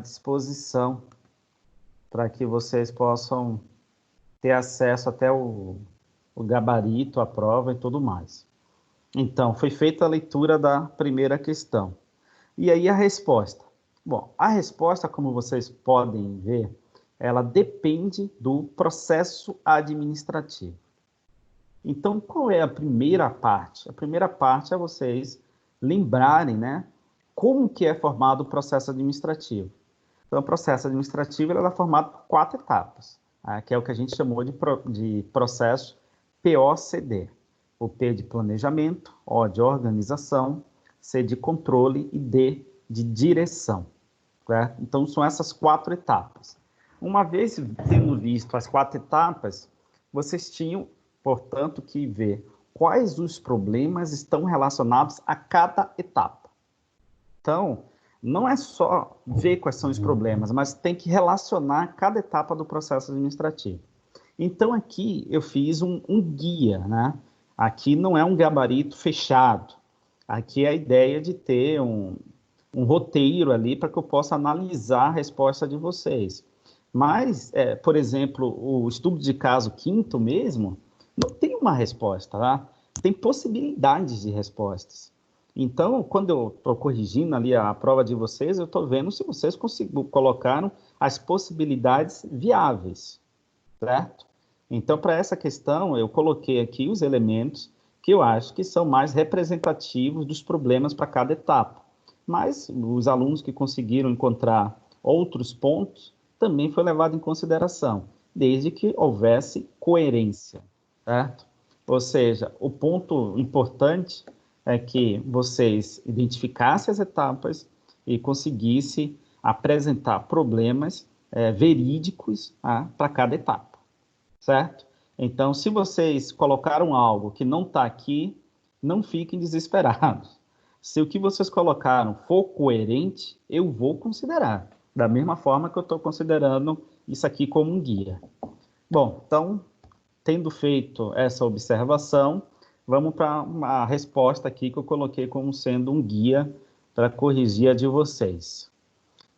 disposição para que vocês possam ter acesso até o gabarito, a prova e tudo mais. Então, foi feita a leitura da primeira questão. E aí a resposta? Bom, a resposta, como vocês podem ver, ela depende do processo administrativo. Então, qual é a primeira parte? A primeira parte é vocês lembrarem, né, como que é formado o processo administrativo. Então, o processo administrativo ele é formado por 4 etapas, que é o que a gente chamou de processo POCD. O P de planejamento, O de organização, C de controle e D de direção. Certo? Então, são essas 4 etapas. Uma vez tendo visto as 4 etapas, vocês tinham, portanto, que ver quais os problemas estão relacionados a cada etapa. Então, não é só ver quais são os problemas, mas tem que relacionar cada etapa do processo administrativo. Então, aqui eu fiz um guia, né? Aqui não é um gabarito fechado. Aqui é a ideia de ter um roteiro ali para que eu possa analisar a resposta de vocês. Mas, por exemplo, o estudo de caso quinto mesmo, não tem uma resposta, tá? Tem possibilidades de respostas. Então, quando eu estou corrigindo ali a prova de vocês, eu estou vendo se vocês colocaram as possibilidades viáveis, certo? Então, para essa questão, eu coloquei aqui os elementos que eu acho que são mais representativos dos problemas para cada etapa. Mas os alunos que conseguiram encontrar outros pontos também foi levado em consideração, desde que houvesse coerência, certo? Ou seja, o ponto importante é que vocês identificassem as etapas e conseguissem apresentar problemas verídicos para cada etapa, certo? Então, se vocês colocaram algo que não está aqui, não fiquem desesperados. Se o que vocês colocaram for coerente, eu vou considerar, da mesma forma que eu estou considerando isso aqui como um guia. Bom, então, tendo feito essa observação, vamos para a resposta aqui que eu coloquei como sendo um guia para corrigir a de vocês.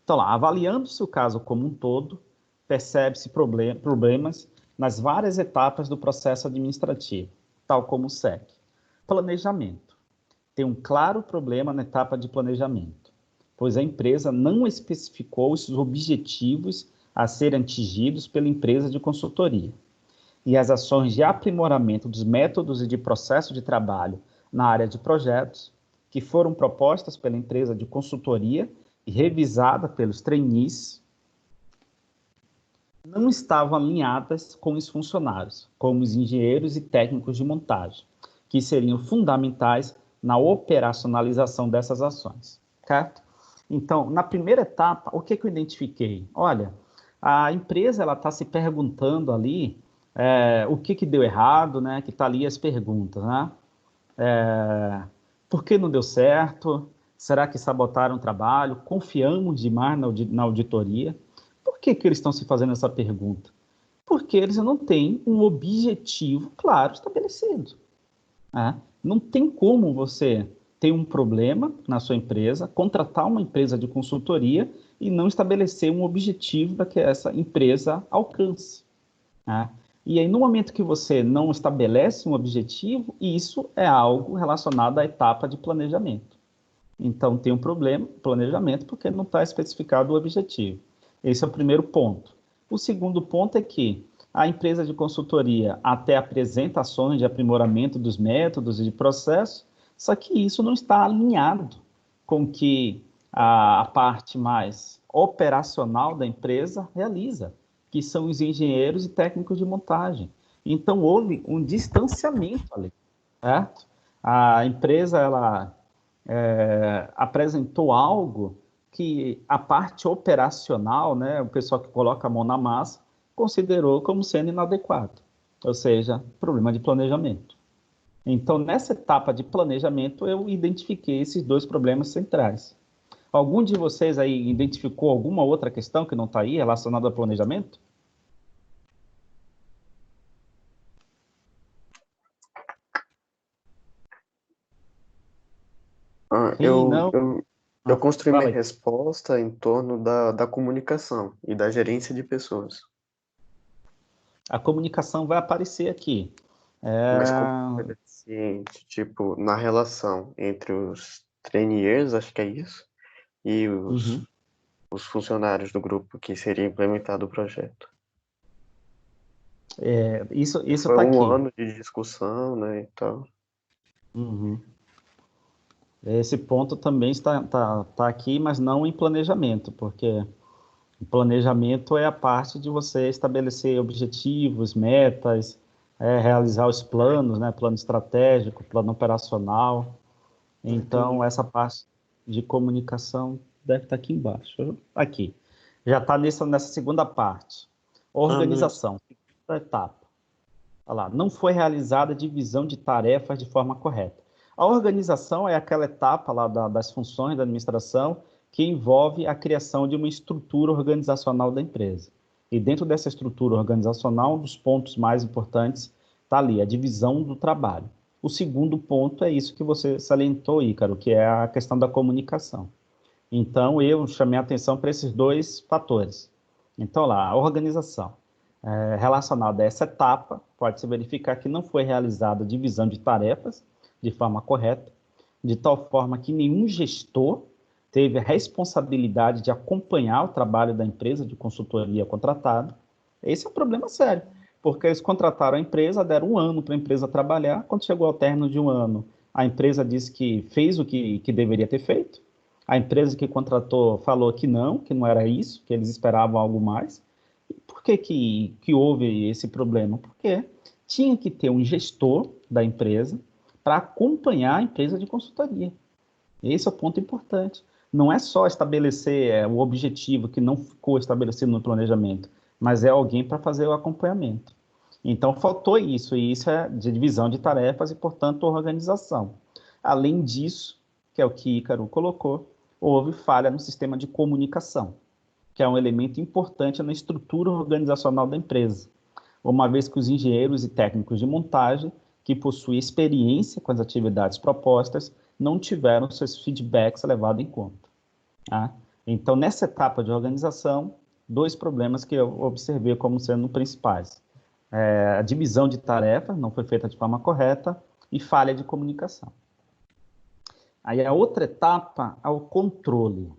Então, lá, avaliando-se o caso como um todo, percebe-se problemas nas várias etapas do processo administrativo, tal como segue. Planejamento. Tem um claro problema na etapa de planejamento, pois a empresa não especificou os objetivos a serem atingidos pela empresa de consultoria. E as ações de aprimoramento dos métodos e de processo de trabalho na área de projetos, que foram propostas pela empresa de consultoria e revisada pelos trainees, não estavam alinhadas com os funcionários, como os engenheiros e técnicos de montagem, que seriam fundamentais na operacionalização dessas ações, certo? Então, na primeira etapa, o que eu identifiquei? Olha, a empresa ela está se perguntando ali o que deu errado, né? Que está ali as perguntas, né? Por que não deu certo? Será que sabotaram o trabalho? Confiamos demais na auditoria? Por que eles estão se fazendo essa pergunta? Porque eles não têm um objetivo claro estabelecido. Né? Não tem como você ter um problema na sua empresa, contratar uma empresa de consultoria e não estabelecer um objetivo para que essa empresa alcance. Né? E aí, no momento que você não estabelece um objetivo, isso é algo relacionado à etapa de planejamento. Então, tem um problema, planejamento, porque não está especificado o objetivo. Esse é o primeiro ponto. O segundo ponto é que a empresa de consultoria até apresenta ações de aprimoramento dos métodos e de processo, só que isso não está alinhado com o que a parte mais operacional da empresa realiza, que são os engenheiros e técnicos de montagem. Então, houve um distanciamento ali, certo? A empresa, ela apresentou algo que a parte operacional, né, o pessoal que coloca a mão na massa, considerou como sendo inadequado, ou seja, problema de planejamento. Então, nessa etapa de planejamento, eu identifiquei esses 2 problemas centrais. Algum de vocês aí identificou alguma outra questão que não está aí relacionada ao planejamento? Ah, Sim, não? Eu construí Fala minha aí. resposta em torno da comunicação e da gerência de pessoas. A comunicação vai aparecer aqui. Mas como É, deficiente, tipo, na relação entre os trainees, acho que é isso, e uhum. os funcionários do grupo que seria implementado o projeto. Isso E isso foi está um aqui. ano de discussão, né, e tal. Uhum. Esse ponto também tá aqui, mas não em planejamento, porque o planejamento é a parte de você estabelecer objetivos, metas, realizar os planos, né? Plano estratégico, plano operacional. Então, Entendi. essa parte de comunicação deve estar aqui embaixo. Aqui. Já está nessa segunda parte. Ah, beleza. Organização, segunda etapa. Olha lá, não foi realizada a divisão de tarefas de forma correta. A organização é aquela etapa lá das funções da administração que envolve a criação de uma estrutura organizacional da empresa. E dentro dessa estrutura organizacional, um dos pontos mais importantes está ali, a divisão do trabalho. O segundo ponto é isso que você salientou, Ícaro, que é a questão da comunicação. Então, eu chamei a atenção para esses dois fatores. Então, lá, a organização relacionada a essa etapa, pode-se verificar que não foi realizada a divisão de tarefas de forma correta, de tal forma que nenhum gestor teve a responsabilidade de acompanhar o trabalho da empresa de consultoria contratada. Esse é um problema sério, porque eles contrataram a empresa, deram um ano para a empresa trabalhar, quando chegou ao término de um ano, a empresa disse que fez o que deveria ter feito, a empresa que contratou falou que não era isso, que eles esperavam algo mais. E por que houve esse problema? Porque tinha que ter um gestor da empresa para acompanhar a empresa de consultoria. Esse é o ponto importante. Não é só estabelecer o objetivo que não ficou estabelecido no planejamento, mas é alguém para fazer o acompanhamento. Então, faltou isso, e isso é de divisão de tarefas e, portanto, organização. Além disso, que é o que Ícaro colocou, houve falha no sistema de comunicação, que é um elemento importante na estrutura organizacional da empresa, uma vez que os engenheiros e técnicos de montagem, que possuem experiência com as atividades propostas, não tiveram seus feedbacks levados em conta. Tá? Então, nessa etapa de organização, dois problemas que eu observei como sendo principais. A divisão de tarefas não foi feita de forma correta e falha de comunicação. Aí a outra etapa é o controle.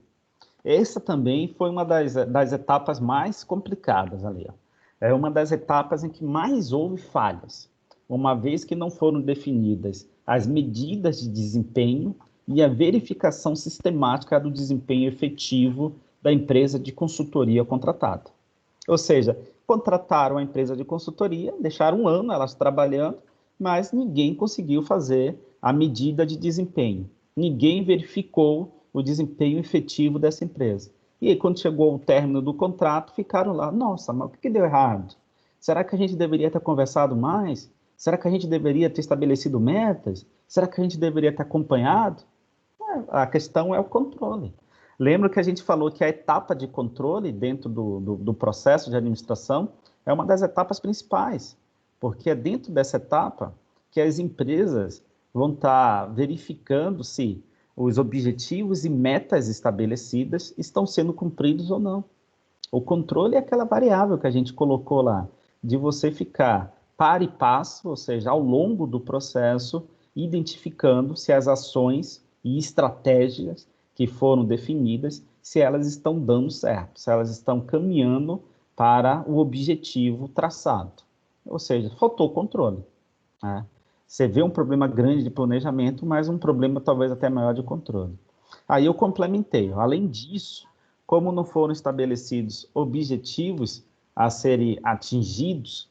Essa também foi uma das etapas mais complicadas ali. Ó. É uma das etapas em que mais houve falhas, uma vez que não foram definidas as medidas de desempenho e a verificação sistemática do desempenho efetivo da empresa de consultoria contratada. Ou seja, contrataram a empresa de consultoria, deixaram um ano elas trabalhando, mas ninguém conseguiu fazer a medida de desempenho. Ninguém verificou o desempenho efetivo dessa empresa. E aí, quando chegou o término do contrato, ficaram lá, nossa, mas o que deu errado? Será que a gente deveria ter conversado mais? Será que a gente deveria ter estabelecido metas? Será que a gente deveria ter acompanhado? A questão é o controle. Lembra que a gente falou que a etapa de controle dentro do processo de administração é uma das etapas principais, porque é dentro dessa etapa que as empresas vão estar verificando se os objetivos e metas estabelecidas estão sendo cumpridos ou não. O controle é aquela variável que a gente colocou lá, de você ficar para e passo, ou seja, ao longo do processo, identificando se as ações e estratégias que foram definidas, se elas estão dando certo, se elas estão caminhando para o objetivo traçado. Ou seja, faltou controle. Né? Você vê um problema grande de planejamento, mas um problema talvez até maior de controle. Aí eu complementei. Além disso, como não foram estabelecidos objetivos a serem atingidos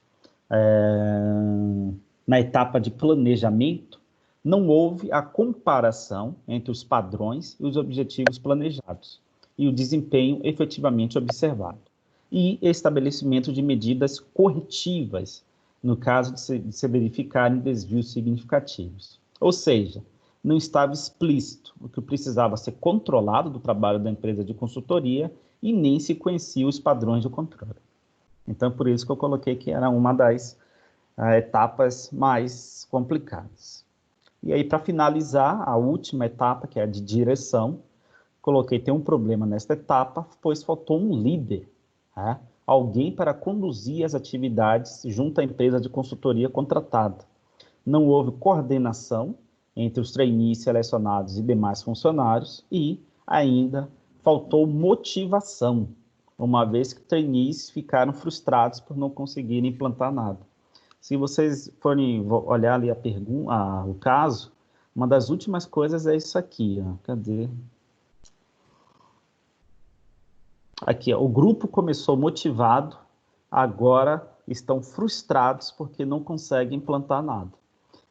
na etapa de planejamento, não houve a comparação entre os padrões e os objetivos planejados e o desempenho efetivamente observado. E estabelecimento de medidas corretivas, no caso de se verificarem desvios significativos. Ou seja, não estava explícito o que precisava ser controlado do trabalho da empresa de consultoria e nem se conhecia os padrões de controle. Então, por isso que eu coloquei que era uma das etapas mais complicadas. E aí, para finalizar, a última etapa, que é a de direção, coloquei, tem um problema nesta etapa, pois faltou um líder, né? Alguém para conduzir as atividades junto à empresa de consultoria contratada. Não houve coordenação entre os trainees selecionados e demais funcionários e ainda faltou motivação, uma vez que trainees ficaram frustrados por não conseguirem implantar nada. Se vocês forem olhar ali o caso, uma das últimas coisas é isso aqui, ó. Cadê? Aqui, ó. O grupo começou motivado, agora estão frustrados porque não conseguem implantar nada.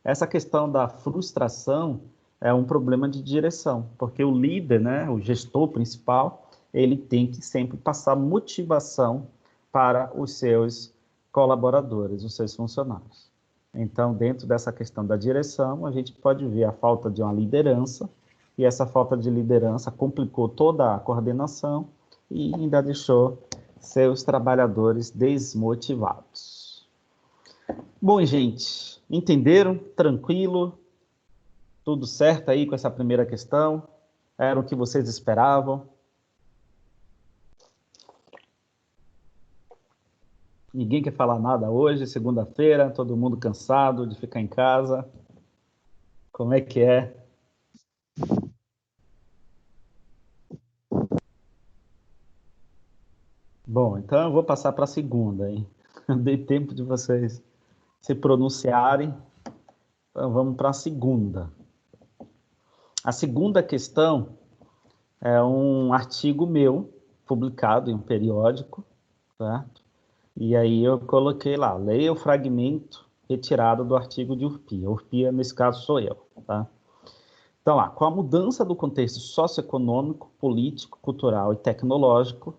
Essa questão da frustração é um problema de direção, porque o líder, né, o gestor principal, ele tem que sempre passar motivação para os seus colaboradores, os seus funcionários. Então, dentro dessa questão da direção, a gente pode ver a falta de uma liderança, e essa falta de liderança complicou toda a coordenação e ainda deixou seus trabalhadores desmotivados. Bom, gente, entenderam? Tranquilo? Tudo certo aí com essa primeira questão? Era o que vocês esperavam? Ninguém quer falar nada hoje, segunda-feira, todo mundo cansado de ficar em casa. Como é que é? Bom, então eu vou passar para a segunda, hein? Dei tempo de vocês se pronunciarem. Então vamos para a segunda. A segunda questão é um artigo meu, publicado em um periódico, certo? E aí eu coloquei lá, leia o fragmento retirado do artigo de Urpia. Urpia, nesse caso, sou eu, tá? Então, lá, com a mudança do contexto socioeconômico, político, cultural e tecnológico,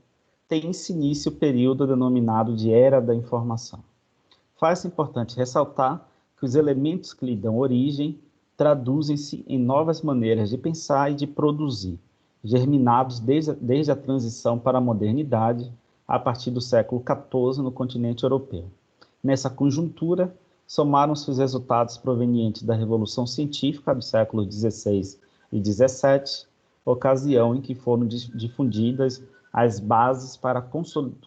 tem-se início o período denominado de Era da Informação. Faz-se importante ressaltar que os elementos que lhe dão origem traduzem-se em novas maneiras de pensar e de produzir, germinados desde a transição para a modernidade, a partir do século XIV no continente europeu. Nessa conjuntura, somaram-se os resultados provenientes da Revolução Científica dos séculos XVI e XVII, ocasião em que foram difundidas as bases para a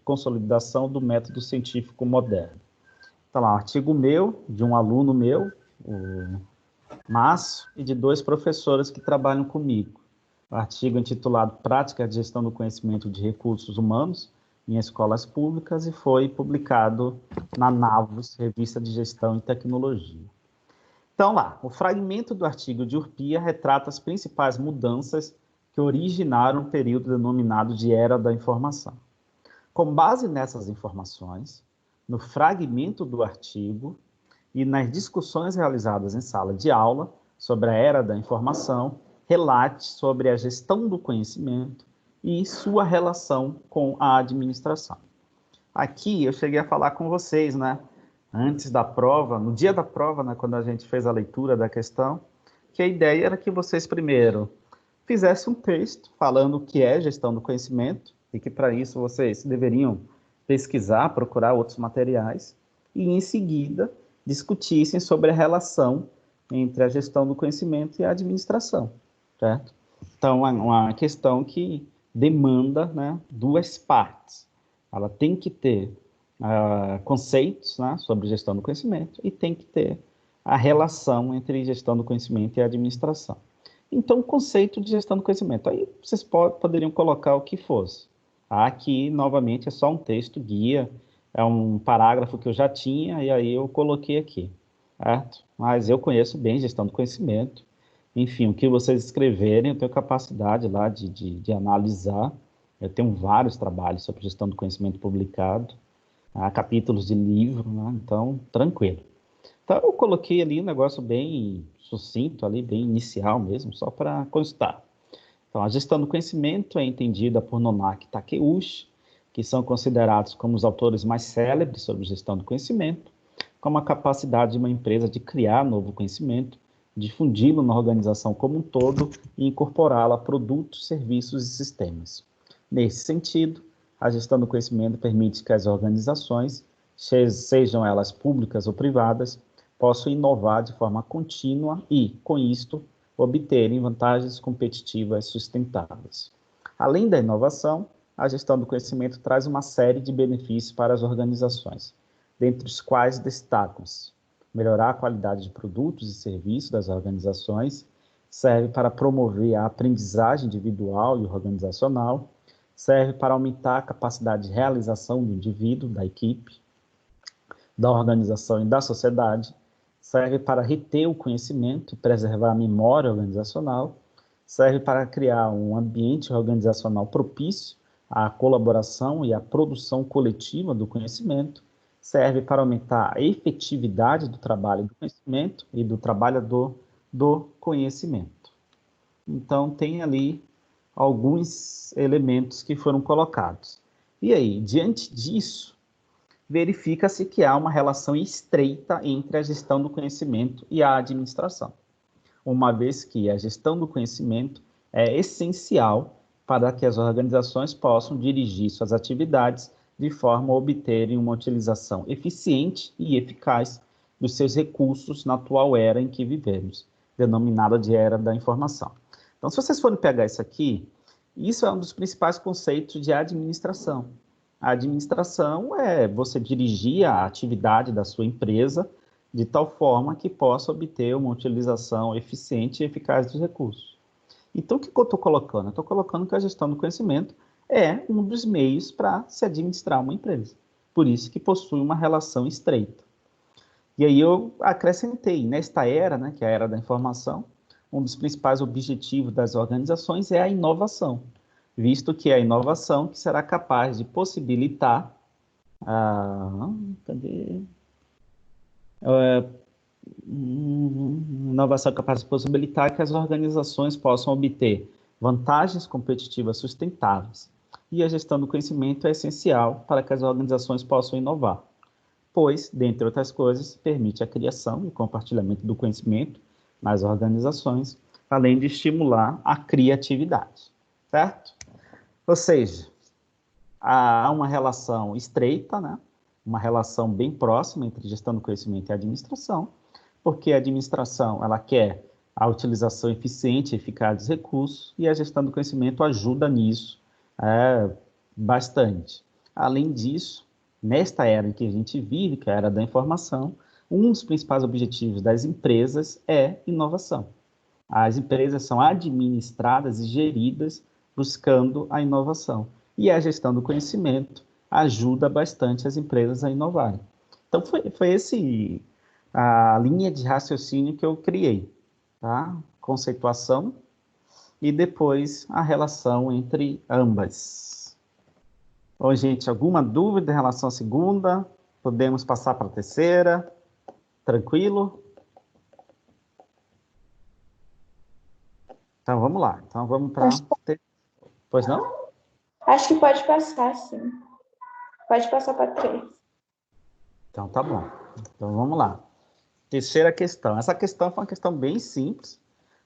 consolidação do método científico moderno. Está lá, um artigo meu, de um aluno meu, o Márcio, e de 2 professores que trabalham comigo. O artigo intitulado Prática de Gestão do Conhecimento de Recursos Humanos em Escolas Públicas e foi publicado na NAVOS, Revista de Gestão e Tecnologia. Então lá, o fragmento do artigo de Urpia retrata as principais mudanças que originaram o período denominado de Era da Informação. Com base nessas informações, no fragmento do artigo e nas discussões realizadas em sala de aula sobre a Era da Informação, relate sobre a gestão do conhecimento e sua relação com a administração. Aqui eu cheguei a falar com vocês, né? Antes da prova, no dia da prova, né, quando a gente fez a leitura da questão, que a ideia era que vocês primeiro fizessem um texto falando o que é gestão do conhecimento e que para isso vocês deveriam pesquisar, procurar outros materiais e em seguida discutissem sobre a relação entre a gestão do conhecimento e a administração, certo? Então, é uma questão que demanda, né, 2 partes. Ela tem que ter conceitos, né, sobre gestão do conhecimento e tem que ter a relação entre gestão do conhecimento e administração. Então, o conceito de gestão do conhecimento, aí vocês poderiam colocar o que fosse. Aqui, novamente, é só um texto guia, é um parágrafo que eu já tinha e aí eu coloquei aqui, certo? Mas eu conheço bem gestão do conhecimento. Enfim, o que vocês escreverem, eu tenho capacidade lá de analisar. Eu tenho vários trabalhos sobre gestão do conhecimento publicado, capítulos de livro, né? Então, tranquilo. Então, eu coloquei ali um negócio bem sucinto, ali, bem inicial mesmo, só para constar. Então, a gestão do conhecimento é entendida por Nonaki e Takeuchi, que são considerados como os autores mais célebres sobre gestão do conhecimento, como a capacidade de uma empresa de criar novo conhecimento, difundi-lo na organização como um todo e incorporá-lo a produtos, serviços e sistemas. Nesse sentido, a gestão do conhecimento permite que as organizações, sejam elas públicas ou privadas, possam inovar de forma contínua e, com isto, obterem vantagens competitivas sustentáveis. Além da inovação, a gestão do conhecimento traz uma série de benefícios para as organizações, dentre os quais destacam-se: melhorar a qualidade de produtos e serviços das organizações, serve para promover a aprendizagem individual e organizacional, serve para aumentar a capacidade de realização do indivíduo, da equipe, da organização e da sociedade, serve para reter o conhecimento e preservar a memória organizacional, serve para criar um ambiente organizacional propício à colaboração e à produção coletiva do conhecimento, serve para aumentar a efetividade do trabalho do conhecimento e do trabalhador do conhecimento. Então, tem ali alguns elementos que foram colocados. E aí, diante disso, verifica-se que há uma relação estreita entre a gestão do conhecimento e a administração, uma vez que a gestão do conhecimento é essencial para que as organizações possam dirigir suas atividades de forma a obterem uma utilização eficiente e eficaz dos seus recursos na atual era em que vivemos, denominada de era da informação. Então, se vocês forem pegar isso aqui, isso é um dos principais conceitos de administração. A administração é você dirigir a atividade da sua empresa de tal forma que possa obter uma utilização eficiente e eficaz dos recursos. Então, o que eu estou colocando? Eu estou colocando que a gestão do conhecimento é um dos meios para se administrar uma empresa. Por isso que possui uma relação estreita. E aí eu acrescentei, nesta era, né, que é a era da informação, um dos principais objetivos das organizações é a inovação, visto que é a inovação que será capaz de possibilitar inovação capaz de possibilitar que as organizações possam obter vantagens competitivas sustentáveis. E a gestão do conhecimento é essencial para que as organizações possam inovar, pois, dentre outras coisas, permite a criação e compartilhamento do conhecimento nas organizações, além de estimular a criatividade, certo? Ou seja, há uma relação estreita, né? Uma relação bem próxima entre gestão do conhecimento e administração, porque a administração ela quer a utilização eficiente e eficaz dos recursos, e a gestão do conhecimento ajuda nisso bastante. Além disso, nesta era em que a gente vive, que é a era da informação, um dos principais objetivos das empresas é inovação. As empresas são administradas e geridas buscando a inovação. E a gestão do conhecimento ajuda bastante as empresas a inovarem. Então, foi esse a linha de raciocínio que eu criei, tá? Conceituação e depois a relação entre ambas. Bom, gente, alguma dúvida em relação à segunda? Podemos passar para a terceira? Tranquilo? Então, vamos lá. Então, vamos para... Pois não? Acho que pode passar, sim. Pode passar para 3. Então, tá bom. Então, vamos lá. Terceira questão. Essa questão foi uma questão bem simples,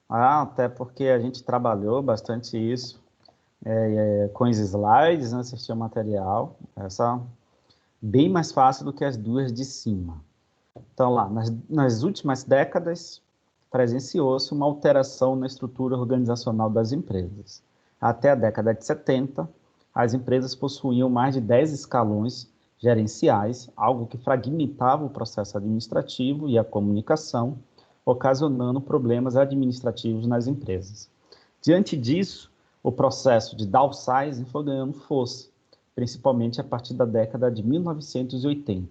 até porque a gente trabalhou bastante isso com os slides, né, assistir o material. Essa bem mais fácil do que as duas de cima. Então, lá, nas últimas décadas, presenciou-se uma alteração na estrutura organizacional das empresas. Até a década de 70, as empresas possuíam mais de 10 escalões gerenciais, algo que fragmentava o processo administrativo e a comunicação, ocasionando problemas administrativos nas empresas. Diante disso, o processo de downsizing foi ganhando força, principalmente a partir da década de 1980,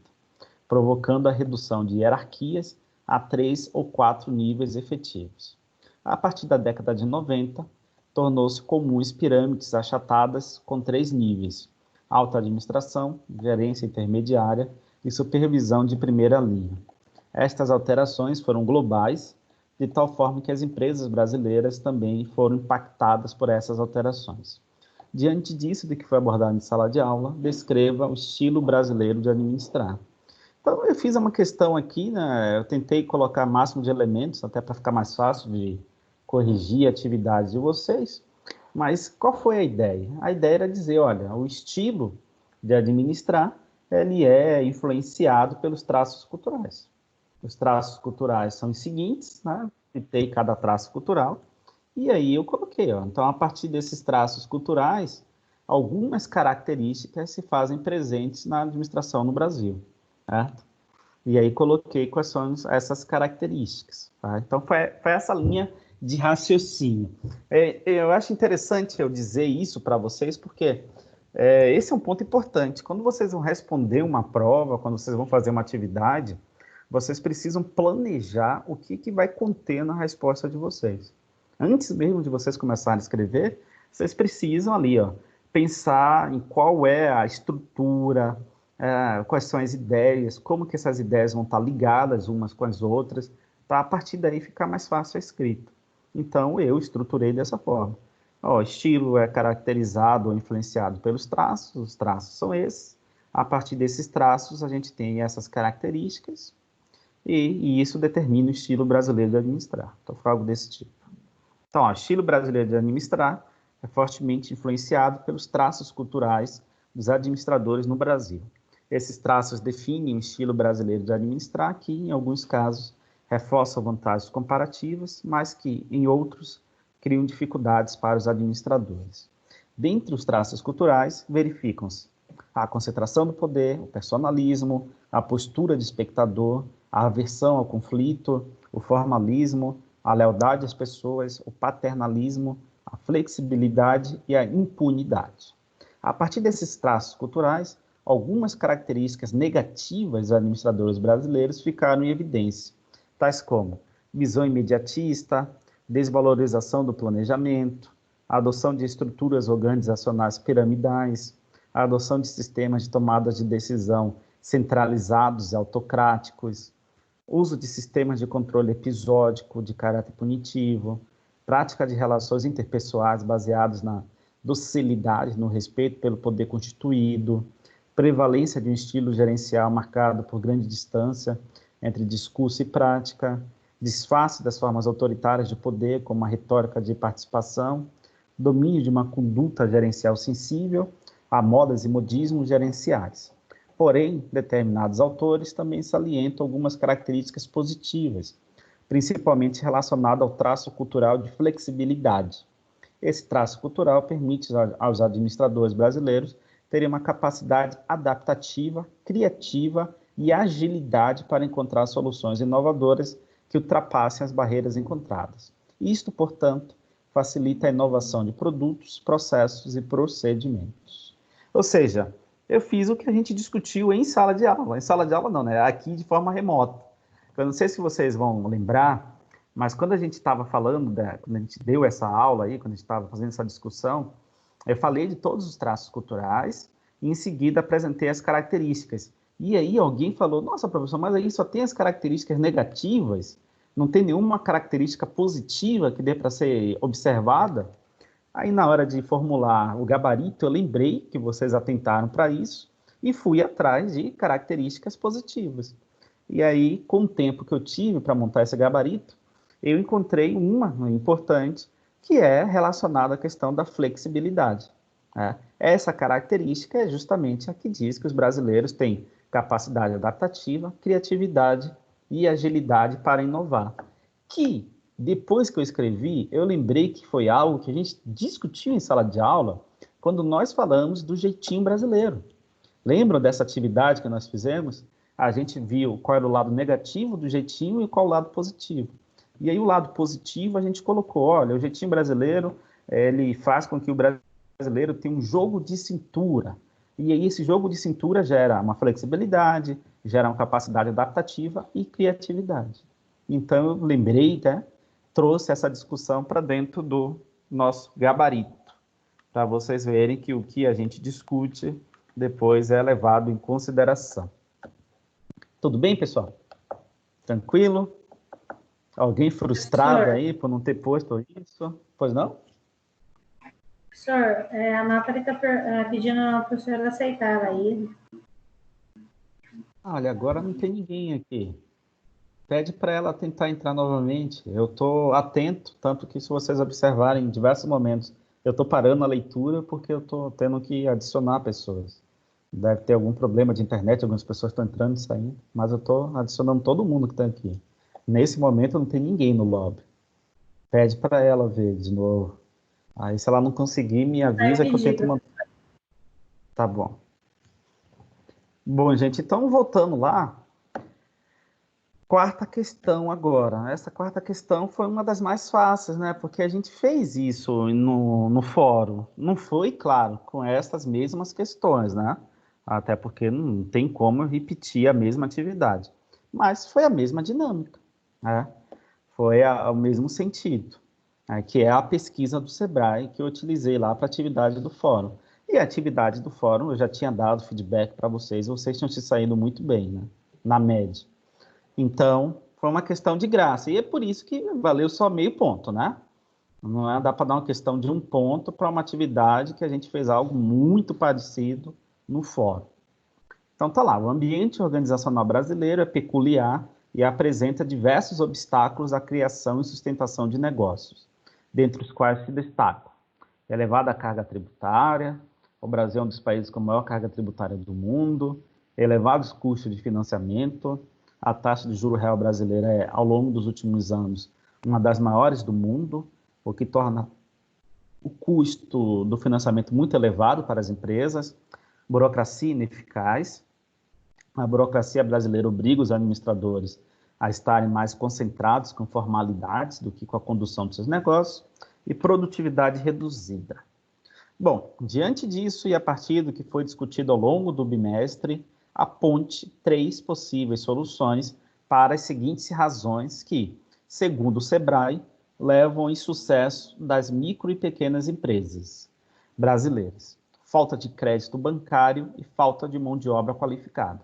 provocando a redução de hierarquias a 3 ou 4 níveis efetivos. A partir da década de 90, tornou-se comuns pirâmides achatadas com 3 níveis: alta administração, gerência intermediária e supervisão de primeira linha. Estas alterações foram globais, de tal forma que as empresas brasileiras também foram impactadas por essas alterações. Diante disso, do que foi abordado em sala de aula, descreva o estilo brasileiro de administrar. Então, eu fiz uma questão aqui, né? Eu tentei colocar o máximo de elementos, até para ficar mais fácil de corrigir a atividade de vocês, mas qual foi a ideia? A ideia era dizer, olha, o estilo de administrar, ele é influenciado pelos traços culturais. Os traços culturais são os seguintes, né? Citei cada traço cultural, E aí eu coloquei, ó, então a partir desses traços culturais, algumas características se fazem presentes na administração no Brasil, certo? E aí coloquei quais são essas características, tá? Então foi essa linha de raciocínio. Eu acho interessante eu dizer isso para vocês, porque esse é um ponto importante. Quando vocês vão responder uma prova, quando vocês vão fazer uma atividade, vocês precisam planejar o que vai conter na resposta de vocês. Antes mesmo de vocês começarem a escrever, vocês precisam ali, ó, pensar em qual é a estrutura, quais são as ideias, como que essas ideias vão estar ligadas umas com as outras, para a partir daí ficar mais fácil a escrita. Então, eu estruturei dessa forma. O estilo é caracterizado ou influenciado pelos traços, os traços são esses. A partir desses traços, a gente tem essas características, e isso determina o estilo brasileiro de administrar. Então, foi algo desse tipo. Então, o estilo brasileiro de administrar é fortemente influenciado pelos traços culturais dos administradores no Brasil. Esses traços definem o estilo brasileiro de administrar, que, em alguns casos, reforçam vantagens comparativas, mas que, em outros, criam dificuldades para os administradores. Dentre os traços culturais, verificam-se a concentração do poder, o personalismo, a postura de espectador, a aversão ao conflito, o formalismo, a lealdade às pessoas, o paternalismo, a flexibilidade e a impunidade. A partir desses traços culturais, algumas características negativas dos administradores brasileiros ficaram em evidência, tais como visão imediatista, desvalorização do planejamento, a adoção de estruturas organizacionais piramidais, a adoção de sistemas de tomada de decisão centralizados e autocráticos, uso de sistemas de controle episódico de caráter punitivo, prática de relações interpessoais baseadas na docilidade, no respeito pelo poder constituído, prevalência de um estilo gerencial marcado por grande distância entre discurso e prática, disfarce das formas autoritárias de poder, como a retórica de participação, domínio de uma conduta gerencial sensível a modas e modismos gerenciais. Porém, determinados autores também salientam algumas características positivas, principalmente relacionadas ao traço cultural de flexibilidade. Esse traço cultural permite aos administradores brasileiros terem uma capacidade adaptativa, criativa e agilidade para encontrar soluções inovadoras que ultrapassem as barreiras encontradas. Isto, portanto, facilita a inovação de produtos, processos e procedimentos. Ou seja, eu fiz o que a gente discutiu em sala de aula. Em sala de aula não, né? Aqui de forma remota. Eu não sei se vocês vão lembrar, mas quando a gente estava falando, quando a gente deu essa aula aí, quando a gente estava fazendo essa discussão, eu falei de todos os traços culturais e em seguida apresentei as características. E aí alguém falou, nossa, professor, mas aí só tem as características negativas? Não tem nenhuma característica positiva que dê para ser observada? Aí, na hora de formular o gabarito, eu lembrei que vocês atentaram para isso e fui atrás de características positivas. E aí, com o tempo que eu tive para montar esse gabarito, eu encontrei uma importante, que é relacionada à questão da flexibilidade. Essa característica é justamente a que diz que os brasileiros têm capacidade adaptativa, criatividade e agilidade para inovar. Que, depois que eu escrevi, eu lembrei que foi algo que a gente discutiu em sala de aula quando nós falamos do jeitinho brasileiro. Lembram dessa atividade que nós fizemos? A gente viu qual era o lado negativo do jeitinho e qual o lado positivo. E aí o lado positivo a gente colocou, olha, o jeitinho brasileiro, ele faz com que o brasileiro tenha um jogo de cintura. E aí esse jogo de cintura gera uma flexibilidade, gera uma capacidade adaptativa e criatividade. Então eu lembrei, né, trouxe essa discussão para dentro do nosso gabarito, para vocês verem que o que a gente discute depois é levado em consideração. Tudo bem, pessoal? Tranquilo? Alguém frustrado aí por não ter posto isso? Pois não? Professor, a Nathalie está pedindo a professora aceitar ela aí. Olha, agora não tem ninguém aqui. Pede para ela tentar entrar novamente. Eu estou atento, tanto que se vocês observarem em diversos momentos, eu estou parando a leitura porque eu estou tendo que adicionar pessoas. Deve ter algum problema de internet, algumas pessoas estão entrando e saindo, mas eu estou adicionando todo mundo que está aqui. Nesse momento não tem ninguém no lobby. Pede para ela ver de novo. Aí, se ela não conseguir, me avisa que eu entendi. tento mandar. Tá bom. Bom, gente, então voltando lá. Quarta questão agora. Essa quarta questão foi uma das mais fáceis, né? Porque a gente fez isso no fórum. Não foi, claro, com essas mesmas questões, né? Até porque não tem como eu repetir a mesma atividade. Mas foi a mesma dinâmica, né? Foi o mesmo sentido, né? Que é a pesquisa do Sebrae que eu utilizei lá para a atividade do fórum. E a atividade do fórum eu já tinha dado feedback para vocês tinham se saído muito bem, né? Na média. Então, foi uma questão de graça. E é por isso que valeu só meio ponto, né? Não dá para dar uma questão de 1 ponto para uma atividade que a gente fez algo muito parecido no fórum. Então, tá lá. O ambiente organizacional brasileiro é peculiar e apresenta diversos obstáculos à criação e sustentação de negócios, dentre os quais se destacam elevada carga tributária, o Brasil é um dos países com a maior carga tributária do mundo, elevados custos de financiamento, a taxa de juro real brasileira é, ao longo dos últimos anos, uma das maiores do mundo, o que torna o custo do financiamento muito elevado para as empresas, burocracia ineficaz. A burocracia brasileira obriga os administradores a estarem mais concentrados com formalidades do que com a condução de seus negócios e produtividade reduzida. Bom, diante disso e a partir do que foi discutido ao longo do bimestre, aponte 3 possíveis soluções para as seguintes razões que, segundo o Sebrae, levam ao insucesso das micro e pequenas empresas brasileiras. Falta de crédito bancário e falta de mão de obra qualificada.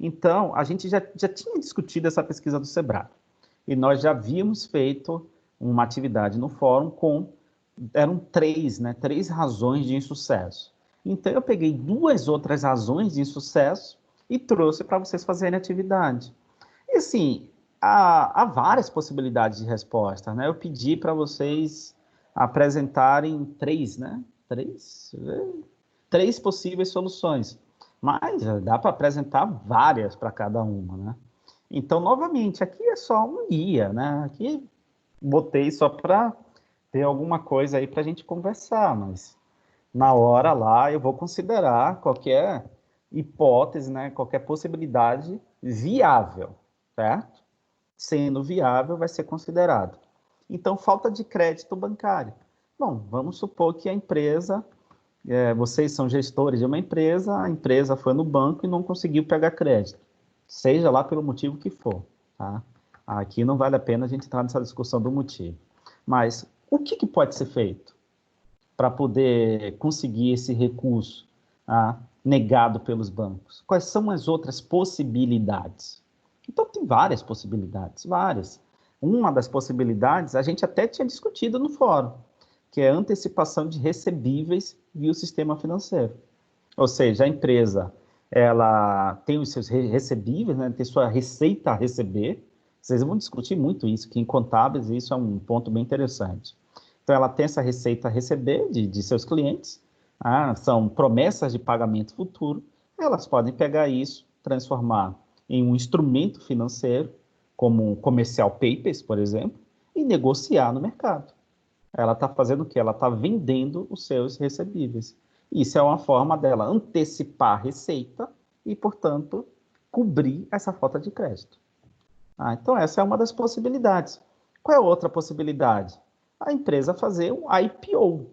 Então, a gente já tinha discutido essa pesquisa do Sebrae e nós já havíamos feito uma atividade no fórum eram 3, né? 3 razões de insucesso. Então, eu peguei 2 outras razões de insucesso e trouxe para vocês fazerem atividade. E, assim, há várias possibilidades de resposta, né? Eu pedi para vocês apresentarem 3, né? 3 possíveis soluções. Mas dá para apresentar várias para cada uma, né? Então, novamente, aqui é só um guia, né? Aqui botei só para ter alguma coisa aí para a gente conversar, mas na hora lá eu vou considerar qualquer hipótese, né? Qualquer possibilidade viável, certo? Sendo viável, vai ser considerado. Então, falta de crédito bancário. Bom, vamos supor que a empresa... vocês são gestores de uma empresa, a empresa foi no banco e não conseguiu pegar crédito, seja lá pelo motivo que for, tá? Aqui não vale a pena a gente entrar nessa discussão do motivo. Mas o que pode ser feito para poder conseguir esse recurso negado pelos bancos? Quais são as outras possibilidades? Então, tem várias possibilidades, várias. Uma das possibilidades, a gente até tinha discutido no fórum, que é a antecipação de recebíveis via o sistema financeiro. Ou seja, a empresa ela tem os seus recebíveis, né, tem sua receita a receber. Vocês vão discutir muito isso, que em contábeis isso é um ponto bem interessante. Então, ela tem essa receita a receber de seus clientes, são promessas de pagamento futuro, elas podem pegar isso, transformar em um instrumento financeiro, como comercial papers, por exemplo, e negociar no mercado. Ela está fazendo o quê? Ela está vendendo os seus recebíveis. Isso é uma forma dela antecipar a receita e, portanto, cobrir essa falta de crédito. Então, essa é uma das possibilidades. Qual é a outra possibilidade? A empresa fazer um IPO.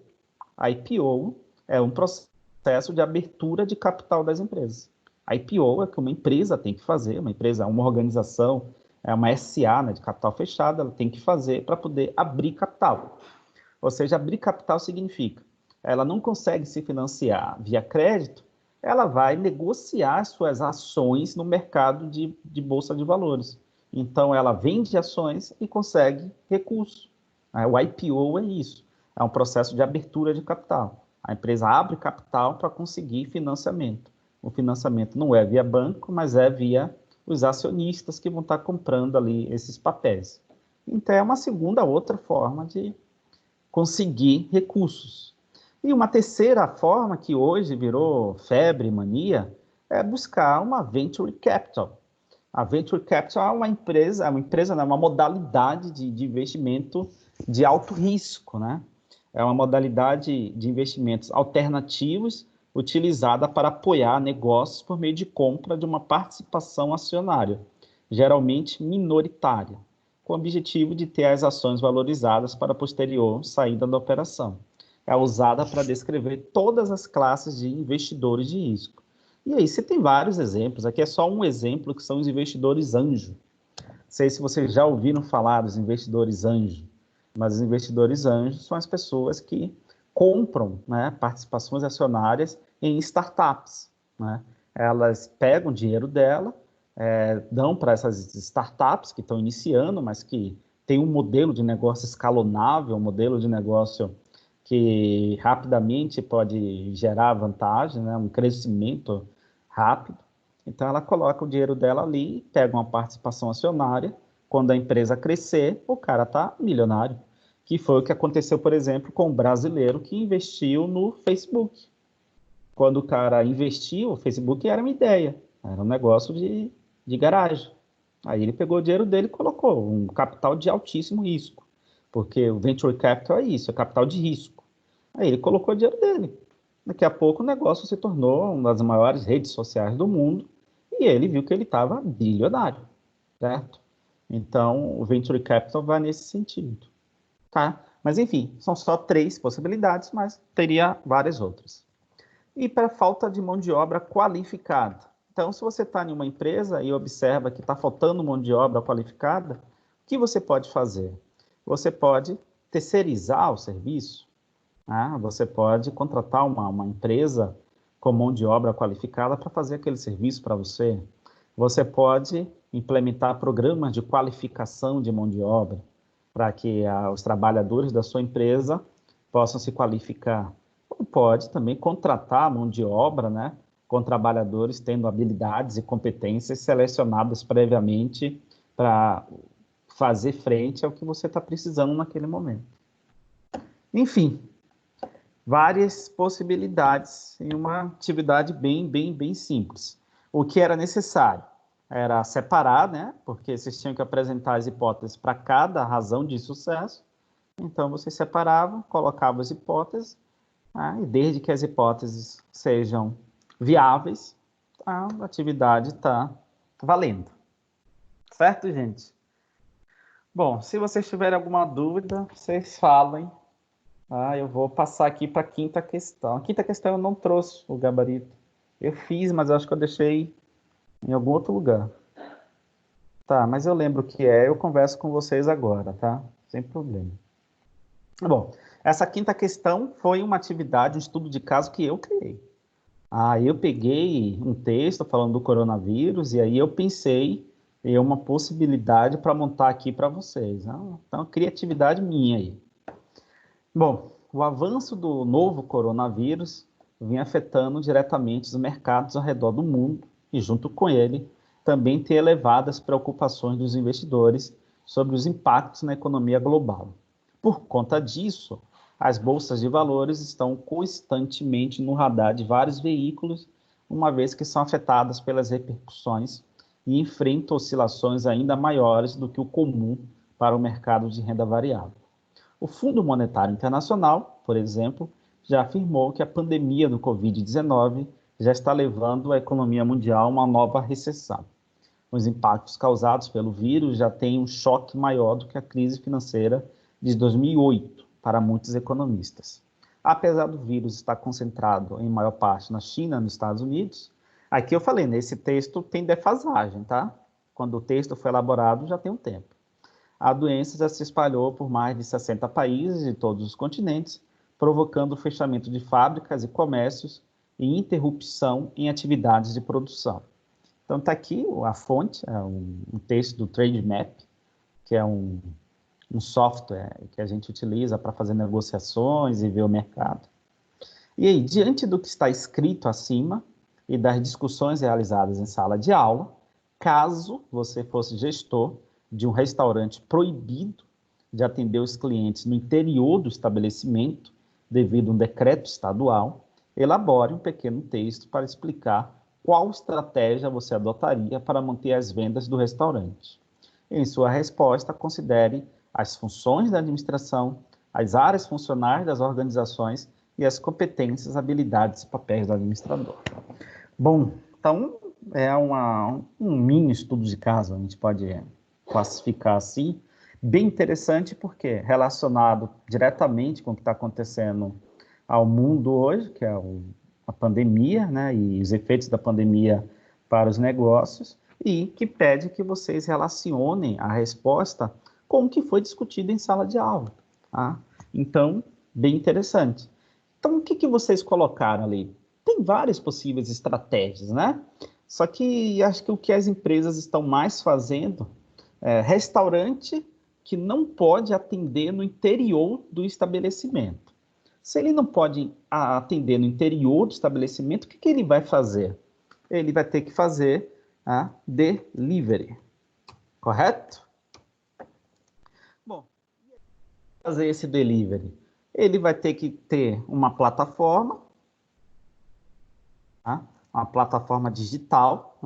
IPO é um processo de abertura de capital das empresas. IPO é que uma empresa tem que fazer, uma organização, uma SA, né, de capital fechado, ela tem que fazer para poder abrir capital. Ou seja, abrir capital significa, ela não consegue se financiar via crédito, ela vai negociar suas ações no mercado de bolsa de valores. Então, ela vende ações e consegue recurso. O IPO é isso, é um processo de abertura de capital. A empresa abre capital para conseguir financiamento. O financiamento não é via banco, mas é via os acionistas que vão estar comprando ali esses papéis. Então, é uma outra forma de conseguir recursos. E uma terceira forma, que hoje virou febre, mania, é buscar uma venture capital. A venture capital é uma modalidade de investimento de alto risco, né? É uma modalidade de investimentos alternativos utilizada para apoiar negócios por meio de compra de uma participação acionária, geralmente minoritária, com o objetivo de ter as ações valorizadas para a posterior saída da operação. É usada para descrever todas as classes de investidores de risco. E aí você tem vários exemplos, aqui é só um exemplo, que são os investidores anjo. Não sei se vocês já ouviram falar dos investidores anjo, mas os investidores anjos são as pessoas que compram, né, participações acionárias em startups, né? Elas pegam o dinheiro dela, dão para essas startups que estão iniciando, mas que tem um modelo de negócio escalonável, um modelo de negócio que rapidamente pode gerar vantagem, né, um crescimento rápido. Então, ela coloca o dinheiro dela ali, pega uma participação acionária. Quando a empresa crescer, o cara está milionário. Que foi o que aconteceu, por exemplo, com o brasileiro que investiu no Facebook. Quando o cara investiu, o Facebook era uma ideia, era um negócio de garagem. Aí ele pegou o dinheiro dele e colocou um capital de altíssimo risco, porque o venture capital é isso, é capital de risco. Aí ele colocou o dinheiro dele. Daqui a pouco o negócio se tornou uma das maiores redes sociais do mundo e ele viu que ele estava bilionário, certo? Então, o venture capital vai nesse sentido, tá? Mas, enfim, são só 3 possibilidades, mas teria várias outras. E para falta de mão de obra qualificada. Então, se você está em uma empresa e observa que está faltando mão de obra qualificada, o que você pode fazer? Você pode terceirizar o serviço. Você pode contratar uma empresa com mão de obra qualificada para fazer aquele serviço para você. Você pode implementar programas de qualificação de mão de obra para que os trabalhadores da sua empresa possam se qualificar. Ou pode também contratar mão de obra, né, com trabalhadores tendo habilidades e competências selecionadas previamente para fazer frente ao que você está precisando naquele momento. Enfim, várias possibilidades em uma atividade bem simples. O que era necessário era separar, né? Porque vocês tinham que apresentar as hipóteses para cada razão de sucesso. Então, vocês separavam, colocavam as hipóteses, e desde que as hipóteses sejam viáveis, a atividade está valendo. Certo, gente? Bom, se vocês tiverem alguma dúvida, vocês falem. Eu vou passar aqui para a 5ª questão. A 5ª questão eu não trouxe o gabarito. Eu fiz, mas eu acho que eu deixei em algum outro lugar. Tá, mas eu lembro o que é, eu converso com vocês agora, tá? Sem problema. Bom, essa 5ª questão foi uma atividade, um estudo de caso que eu criei. Eu peguei um texto falando do coronavírus e aí eu pensei em uma possibilidade para montar aqui para vocês. Então, criatividade minha aí. Bom, o avanço do novo coronavírus vem afetando diretamente os mercados ao redor do mundo e, junto com ele, também tem elevadas preocupações dos investidores sobre os impactos na economia global. Por conta disso, as bolsas de valores estão constantemente no radar de vários veículos, uma vez que são afetadas pelas repercussões e enfrentam oscilações ainda maiores do que o comum para o mercado de renda variável. O Fundo Monetário Internacional, por exemplo, já afirmou que a pandemia do Covid-19 já está levando a economia mundial a uma nova recessão. Os impactos causados pelo vírus já têm um choque maior do que a crise financeira de 2008 para muitos economistas. Apesar do vírus estar concentrado em maior parte na China e nos Estados Unidos, aqui eu falei, nesse texto tem defasagem, tá? Quando o texto foi elaborado já tem um tempo. A doença já se espalhou por mais de 60 países de todos os continentes, provocando o fechamento de fábricas e comércios e interrupção em atividades de produção. Então, está aqui a fonte, é um texto do Trademap, que é um software que a gente utiliza para fazer negociações e ver o mercado. E aí, diante do que está escrito acima e das discussões realizadas em sala de aula, caso você fosse gestor de um restaurante proibido de atender os clientes no interior do estabelecimento, devido a um decreto estadual, elabore um pequeno texto para explicar qual estratégia você adotaria para manter as vendas do restaurante. Em sua resposta, considere as funções da administração, as áreas funcionais das organizações e as competências, habilidades e papéis do administrador. Bom, então é um mini estudo de caso, a gente pode classificar assim, bem interessante porque relacionado diretamente com o que está acontecendo ao mundo hoje, que é a pandemia, né, e os efeitos da pandemia para os negócios, e que pede que vocês relacionem a resposta com o que foi discutido em sala de aula. Tá? Então, bem interessante. Então, o que vocês colocaram ali? Tem várias possíveis estratégias, né? Só que acho que o que as empresas estão mais fazendo é restaurante que não pode atender no interior do estabelecimento. Se ele não pode atender no interior do estabelecimento, o que ele vai fazer? Ele vai ter que fazer a delivery, correto? Bom, fazer esse delivery, ele vai ter que ter uma plataforma, tá? Uma plataforma digital,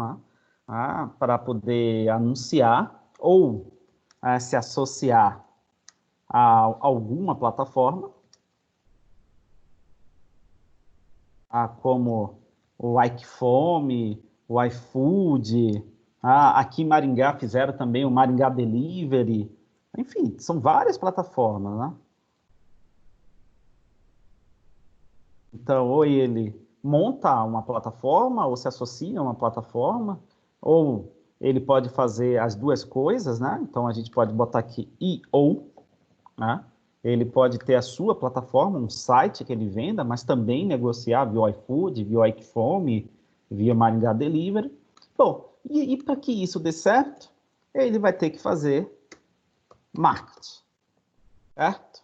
tá? Para poder anunciar ou se associar a alguma plataforma, como o iFome, o iFood, aqui em Maringá fizeram também o Maringá Delivery, enfim, são várias plataformas, né? Então, ou ele monta uma plataforma, ou se associa a uma plataforma, ou ele pode fazer as duas coisas, né? Então, a gente pode botar aqui e ou, né? Ele pode ter a sua plataforma, um site que ele venda, mas também negociar via iFood, via iFome, via Maringá Delivery. Bom, e para que isso dê certo, ele vai ter que fazer marketing, certo?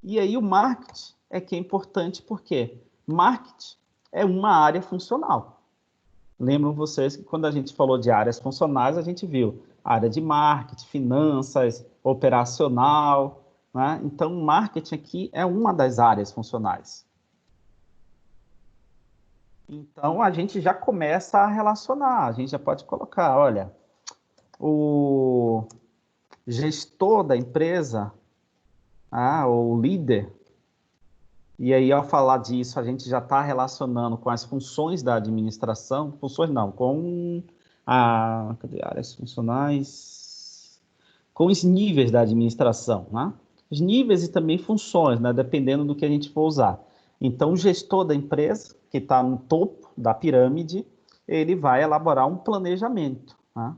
E aí o marketing é que é importante porque marketing é uma área funcional. Lembram vocês que quando a gente falou de áreas funcionais, a gente viu área de marketing, finanças, operacional, né? Então, marketing aqui é uma das áreas funcionais. Então, a gente já começa a relacionar, a gente já pode colocar, olha, o gestor da empresa, o líder, e aí, ao falar disso, a gente já está relacionando com as funções da administração, funções não, com áreas funcionais, com os níveis da administração, né? Os níveis e também funções, né? Dependendo do que a gente for usar. Então, o gestor da empresa, que está no topo da pirâmide, ele vai elaborar um planejamento, né?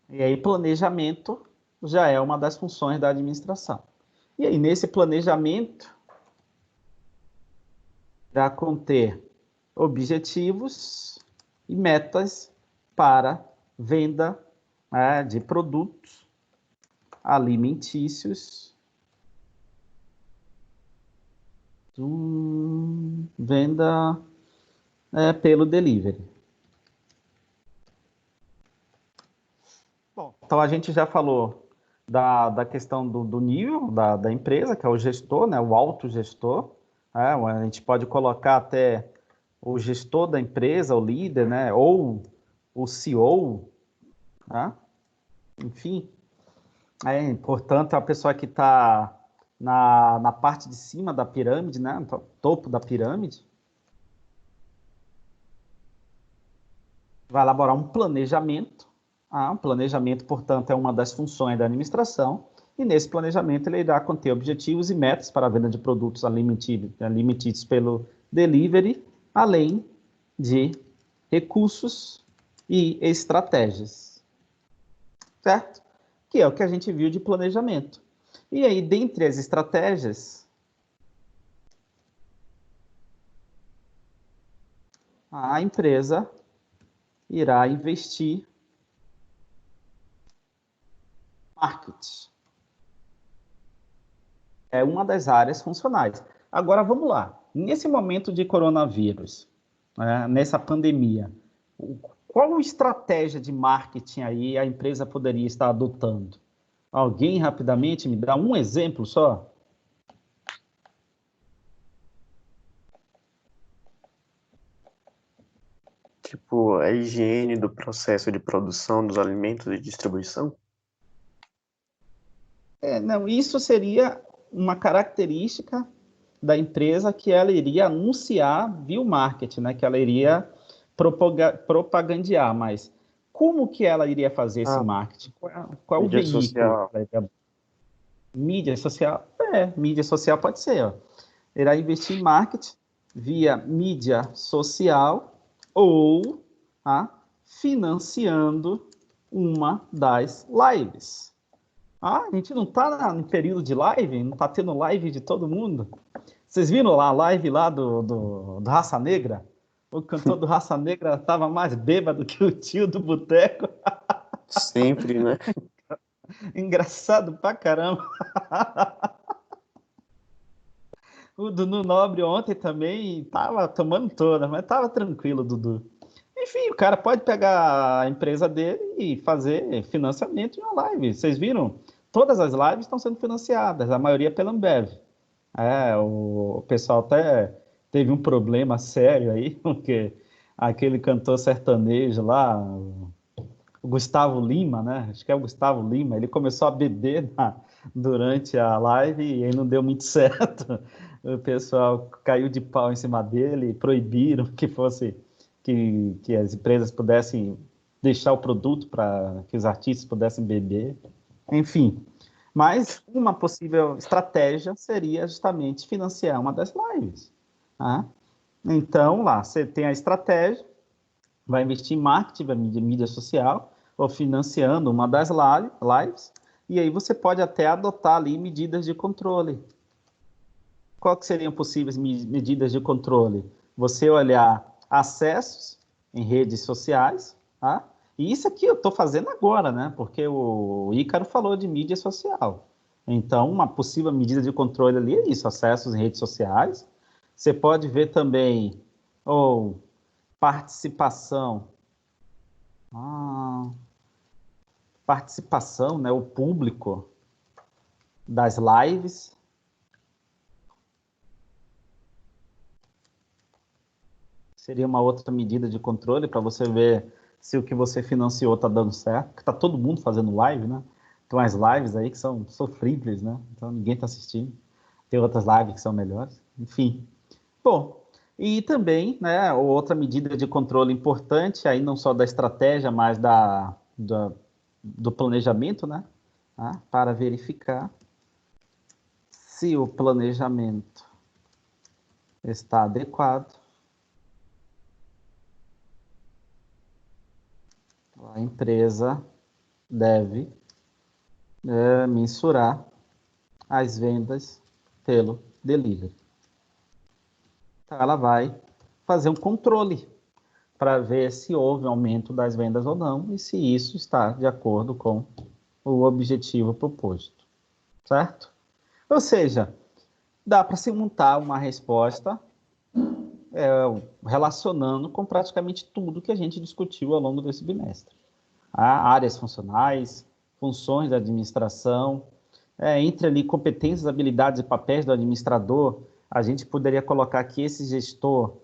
E aí, planejamento já é uma das funções da administração. E aí, nesse planejamento, irá conter objetivos e metas para venda de produtos alimentícios, venda pelo delivery. Bom, então a gente já falou da questão do nível da empresa, que é o gestor, né, o autogestor. A gente pode colocar até o gestor da empresa, o líder, né, ou o CEO, né? Enfim, portanto, a pessoa que está na parte de cima da pirâmide, né, no topo da pirâmide, vai elaborar um planejamento. Um planejamento, portanto, é uma das funções da administração, e nesse planejamento ele irá conter objetivos e metas para a venda de produtos alimentícios pelo delivery, além de recursos e estratégias, certo? Que é o que a gente viu de planejamento. E aí, dentre as estratégias, a empresa irá investir marketing. É uma das áreas funcionais. Agora, vamos lá. Nesse momento de coronavírus, nessa pandemia, qual estratégia de marketing aí a empresa poderia estar adotando? Alguém rapidamente me dá um exemplo só? tipo a higiene do processo de produção dos alimentos e distribuição? Não, isso seria uma característica da empresa que ela iria anunciar via o marketing, né? Que ela iria propagandear, mas como que ela iria fazer esse Ah, marketing? Qual o mídia veículo? social. Mídia social? Mídia social pode ser, ó. Irá investir em marketing via mídia social ou financiando uma das lives. A gente não está no período de live? Não está tendo live de todo mundo? Vocês viram lá a live lá do Raça Negra? O cantor do Raça Negra estava mais bêbado que o tio do boteco. Sempre, né? Engraçado pra caramba. O Dudu Nobre ontem também estava tomando toda, mas estava tranquilo, Dudu. Enfim, o cara pode pegar a empresa dele e fazer financiamento em uma live. Vocês viram? Todas as lives estão sendo financiadas, a maioria pela Ambev. O pessoal até teve um problema sério aí, porque aquele cantor sertanejo lá, o Gustavo Lima, né? Acho que é o Gustavo Lima, ele começou a beber durante a live e aí não deu muito certo. O pessoal caiu de pau em cima dele, proibiram que as empresas pudessem deixar o produto para que os artistas pudessem beber. Enfim, mas uma possível estratégia seria justamente financiar uma das lives. Tá? Então, lá, você tem a estratégia, vai investir em marketing, mídia social, ou financiando uma das lives, e aí você pode até adotar ali medidas de controle. Qual que seriam possíveis medidas de controle? Você olhar acessos em redes sociais, tá? E isso aqui eu estou fazendo agora, né? Porque o Ícaro falou de mídia social. Então, uma possível medida de controle ali é isso, acessos em redes sociais. Você pode ver também, participação. Participação, né? O público das lives. Seria uma outra medida de controle para você ver se o que você financiou está dando certo, porque está todo mundo fazendo live, né? Tem umas lives aí que são sofríveis, né? Então ninguém está assistindo. Tem outras lives que são melhores. Enfim. Bom, e também, né, outra medida de controle importante, aí não só da estratégia, mas do planejamento, né? Para verificar se o planejamento está adequado. A empresa deve mensurar as vendas pelo delivery. Então, ela vai fazer um controle para ver se houve aumento das vendas ou não e se isso está de acordo com o objetivo proposto, certo? Ou seja, dá para se montar uma resposta relacionando com praticamente tudo que a gente discutiu ao longo desse bimestre. Áreas funcionais, funções da administração, entre ali competências, habilidades e papéis do administrador, a gente poderia colocar que esse gestor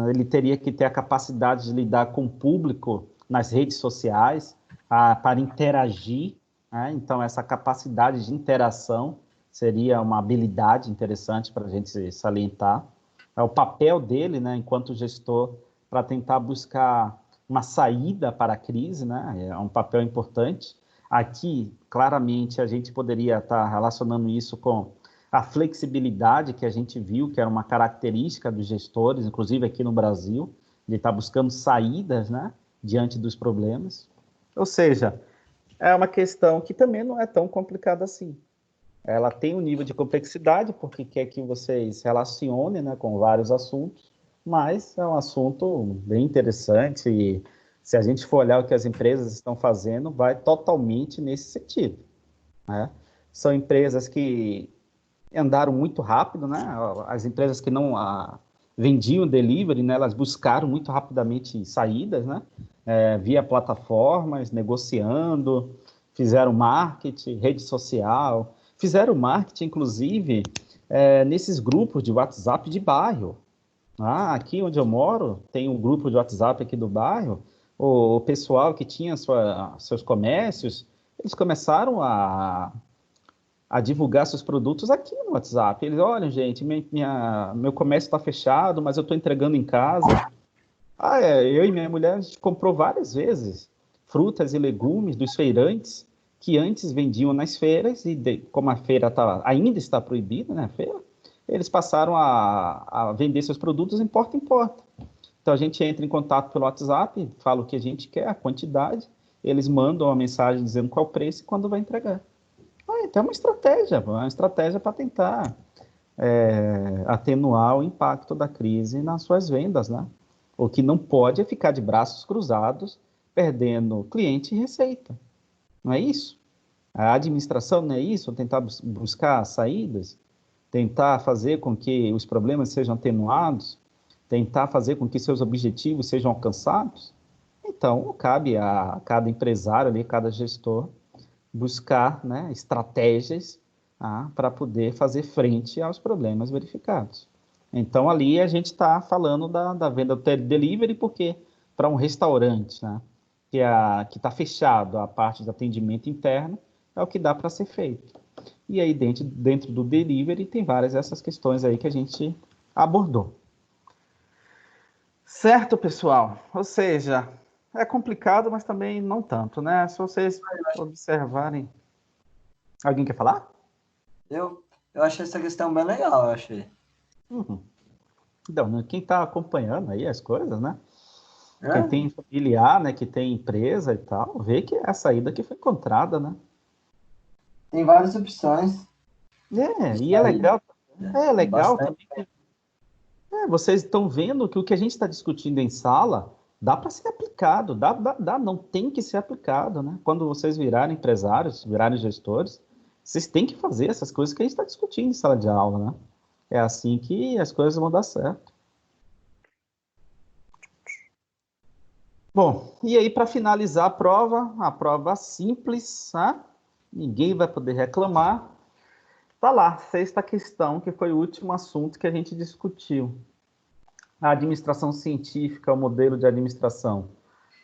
ele teria que ter a capacidade de lidar com o público nas redes sociais para interagir, né? Então essa capacidade de interação seria uma habilidade interessante para a gente salientar. O papel dele, né, enquanto gestor, para tentar buscar uma saída para a crise, né? É um papel importante. Aqui, claramente, a gente poderia estar relacionando isso com a flexibilidade que a gente viu, que era uma característica dos gestores, inclusive aqui no Brasil, de estar buscando saídas, né, diante dos problemas. Ou seja, é uma questão que também não é tão complicada assim. Ela tem um nível de complexidade, porque quer que vocês relacionem, né, com vários assuntos, mas é um assunto bem interessante e se a gente for olhar o que as empresas estão fazendo, vai totalmente nesse sentido, né? São empresas que andaram muito rápido, né? As empresas que não vendiam delivery, né, elas buscaram muito rapidamente saídas, né? Via plataformas, negociando, fizeram marketing, rede social, fizeram marketing, inclusive, nesses grupos de WhatsApp de bairro. Ah, aqui onde eu moro, tem um grupo de WhatsApp aqui do bairro, o pessoal que tinha seus comércios, eles começaram a divulgar seus produtos aqui no WhatsApp. Eles, olha, gente, meu comércio está fechado, mas eu estou entregando em casa. Ah, eu e minha mulher, a gente comprou várias vezes frutas e legumes dos feirantes que antes vendiam nas feiras e como a feira ainda está proibida, né, a feira, eles passaram a vender seus produtos em porta. Então a gente entra em contato pelo WhatsApp, fala o que a gente quer, a quantidade, eles mandam uma mensagem dizendo qual o preço e quando vai entregar. Ah, então é uma estratégia para tentar atenuar o impacto da crise nas suas vendas, né? O que não pode é ficar de braços cruzados, perdendo cliente e receita. Não é isso? A administração não é isso? Tentar buscar saídas, tentar fazer com que os problemas sejam atenuados, tentar fazer com que seus objetivos sejam alcançados. Então, cabe a cada empresário ali, cada gestor, buscar, né, estratégias para poder fazer frente aos problemas verificados. Então, ali a gente está falando da venda do delivery, porque para um restaurante, né, que está fechado a parte de atendimento interno, é o que dá para ser feito. E aí, dentro do delivery, tem várias dessas questões aí que a gente abordou. Certo, pessoal? Ou seja, é complicado, mas também não tanto, né? Se vocês observarem... Alguém quer falar? Eu achei essa questão bem legal, eu achei. Uhum. Então, né, quem está acompanhando aí as coisas, né? É? Quem tem familiar, né? Que tem empresa e tal, vê que é a saída que foi encontrada, né? Tem várias opções. E é legal. É legal Bastante. também que vocês estão vendo que o que a gente está discutindo em sala dá para ser aplicado, não tem que ser aplicado, né? Quando vocês virarem empresários, virarem gestores, vocês têm que fazer essas coisas que a gente está discutindo em sala de aula, né? É assim que as coisas vão dar certo. Bom, e aí para finalizar a prova simples, tá? Ninguém vai poder reclamar. Tá lá, sexta questão, que foi o último assunto que a gente discutiu. A administração científica é o modelo de administração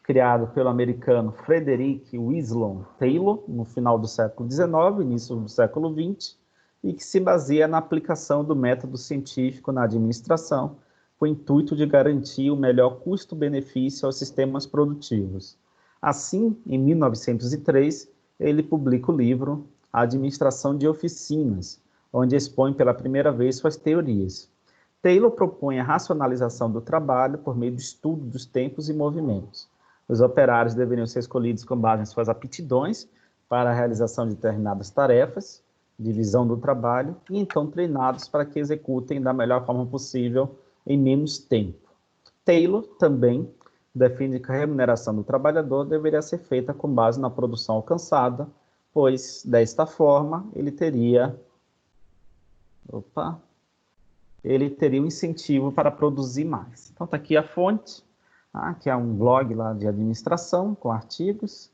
criado pelo americano Frederick Winslow Taylor no final do século XIX, início do século XX, e que se baseia na aplicação do método científico na administração, com o intuito de garantir o melhor custo-benefício aos sistemas produtivos. Assim, em 1903, ele publica o livro A Administração de Oficinas, onde expõe pela primeira vez suas teorias. Taylor propõe a racionalização do trabalho por meio do estudo dos tempos e movimentos. Os operários deveriam ser escolhidos com base em suas aptidões para a realização de determinadas tarefas, divisão do trabalho, e então treinados para que executem da melhor forma possível em menos tempo. Taylor também defende que a remuneração do trabalhador deveria ser feita com base na produção alcançada, pois, desta forma, ele teria um incentivo para produzir mais. Então, está aqui a fonte, que é um blog lá de administração, com artigos.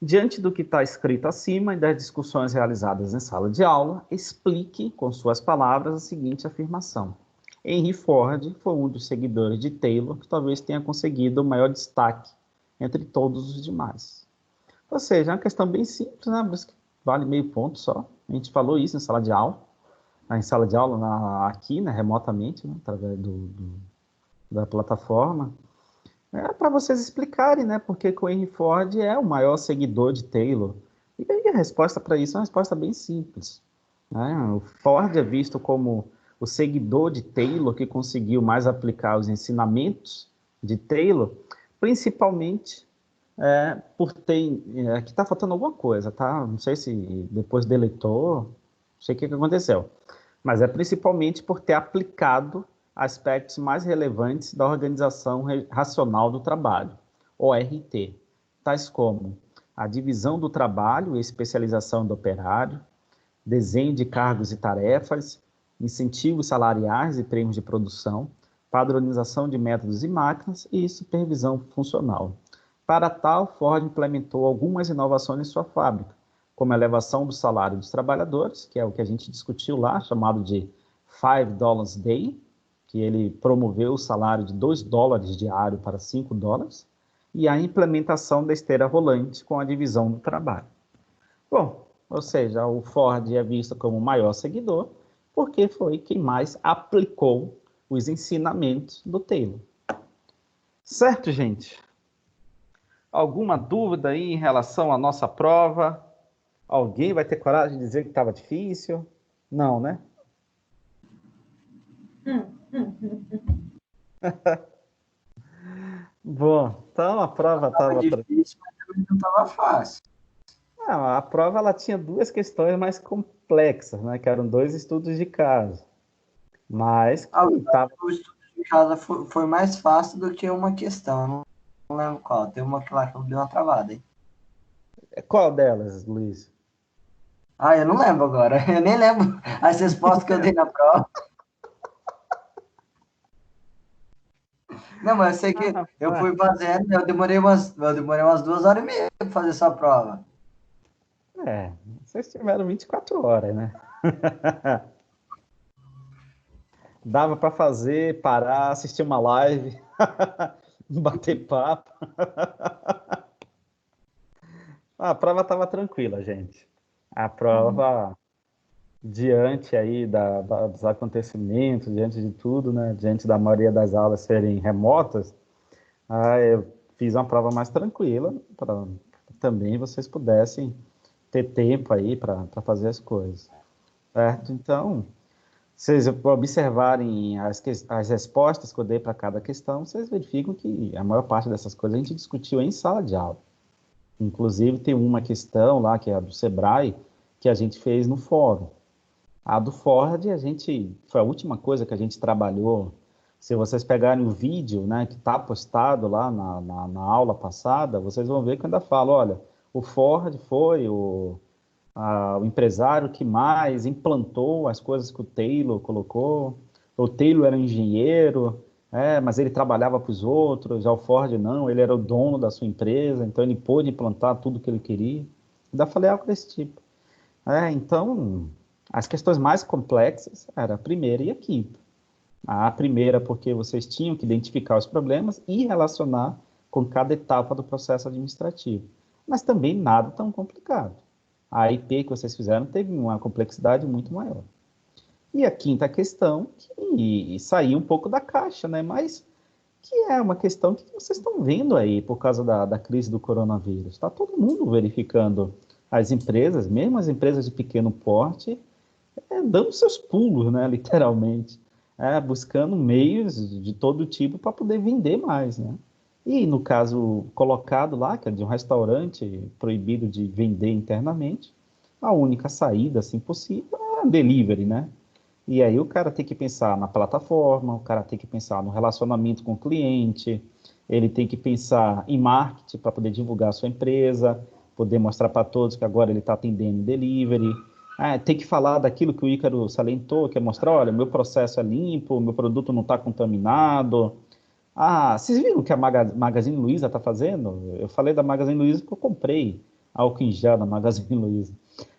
Diante do que está escrito acima e das discussões realizadas em sala de aula, explique, com suas palavras, a seguinte afirmação. Henry Ford foi um dos seguidores de Taylor que talvez tenha conseguido o maior destaque entre todos os demais. Ou seja, é uma questão bem simples, né? Por isso que vale meio ponto só. A gente falou isso em sala de aula. Aqui, né, remotamente, né, através da plataforma, para vocês explicarem, né, porque o Henry Ford é o maior seguidor de Taylor. E aí a resposta para isso é uma resposta bem simples, né? O Ford é visto como o seguidor de Taylor que conseguiu mais aplicar os ensinamentos de Taylor, principalmente por ter... aqui está faltando alguma coisa, tá? Não sei se depois deletou, não sei o que aconteceu. Mas é principalmente por ter aplicado aspectos mais relevantes da organização racional do trabalho, ORT, tais como a divisão do trabalho e especialização do operário, desenho de cargos e tarefas, incentivos salariais e prêmios de produção, padronização de métodos e máquinas e supervisão funcional. Para tal, Ford implementou algumas inovações em sua fábrica, como a elevação do salário dos trabalhadores, que é o que a gente discutiu lá, chamado de $5 a day, que ele promoveu o salário de $2 diário para $5, e a implementação da esteira rolante com a divisão do trabalho. Bom, ou seja, o Ford é visto como o maior seguidor, porque foi quem mais aplicou os ensinamentos do Taylor. Certo, gente? Alguma dúvida aí em relação à nossa prova? Alguém vai ter coragem de dizer que estava difícil? Não, né? Bom, então a prova Tava estava... difícil, mas também não tava fácil. Não, a prova ela tinha duas questões mais complexas, né? Que eram 2 estudos de caso. Mas Ah, que tava... o estudo de casa foi mais fácil do que uma questão. Eu não lembro qual. Tem uma que lá que eu dei uma travada, hein? Qual delas, Luiz? Ah, eu não lembro agora. Eu nem lembro as respostas que eu dei na prova. Não, mas eu sei que eu fui fazendo, eu demorei umas 2 horas e meia para fazer essa prova. Vocês tiveram 24 horas, né? Dava para fazer, parar, assistir uma live, bater papo. A prova estava tranquila, gente. A prova, diante aí dos acontecimentos, diante de tudo, né? Diante da maioria das aulas serem remotas, eu fiz uma prova mais tranquila para também vocês pudessem ter tempo aí para fazer as coisas, certo? Então, vocês observarem as respostas que eu dei para cada questão, vocês verificam que a maior parte dessas coisas a gente discutiu em sala de aula. Inclusive, tem uma questão lá, que é a do Sebrae, que a gente fez no fórum. A do Ford, foi a última coisa que a gente trabalhou. Se vocês pegarem o vídeo, né, que está postado lá na aula passada, vocês vão ver que eu ainda falo, olha, o Ford foi o empresário que mais implantou as coisas que o Taylor colocou. O Taylor era um engenheiro, mas ele trabalhava para os outros, já o Ford não, ele era o dono da sua empresa, então ele pôde implantar tudo que ele queria. Ainda falei algo desse tipo. Então, as questões mais complexas era a primeira e a quinta. A primeira porque vocês tinham que identificar os problemas e relacionar com cada etapa do processo administrativo. Mas também nada tão complicado. A IP que vocês fizeram teve uma complexidade muito maior. E a quinta questão, que saiu um pouco da caixa, né? Mas que é uma questão que vocês estão vendo aí por causa da crise do coronavírus. Está todo mundo verificando as empresas, mesmo as empresas de pequeno porte, dando seus pulos, né? Literalmente. Buscando meios de todo tipo para poder vender mais, né? E no caso colocado lá, que é de um restaurante proibido de vender internamente, a única saída, assim, possível é a delivery, né? E aí o cara tem que pensar na plataforma, o cara tem que pensar no relacionamento com o cliente, ele tem que pensar em marketing para poder divulgar a sua empresa, poder mostrar para todos que agora ele está atendendo delivery. Tem que falar daquilo que o Ícaro salientou, que é mostrar, olha, meu processo é limpo, meu produto não está contaminado. Vocês viram o que a Magazine Luiza está fazendo? Eu falei da Magazine Luiza porque eu comprei álcool em gel da Magazine Luiza.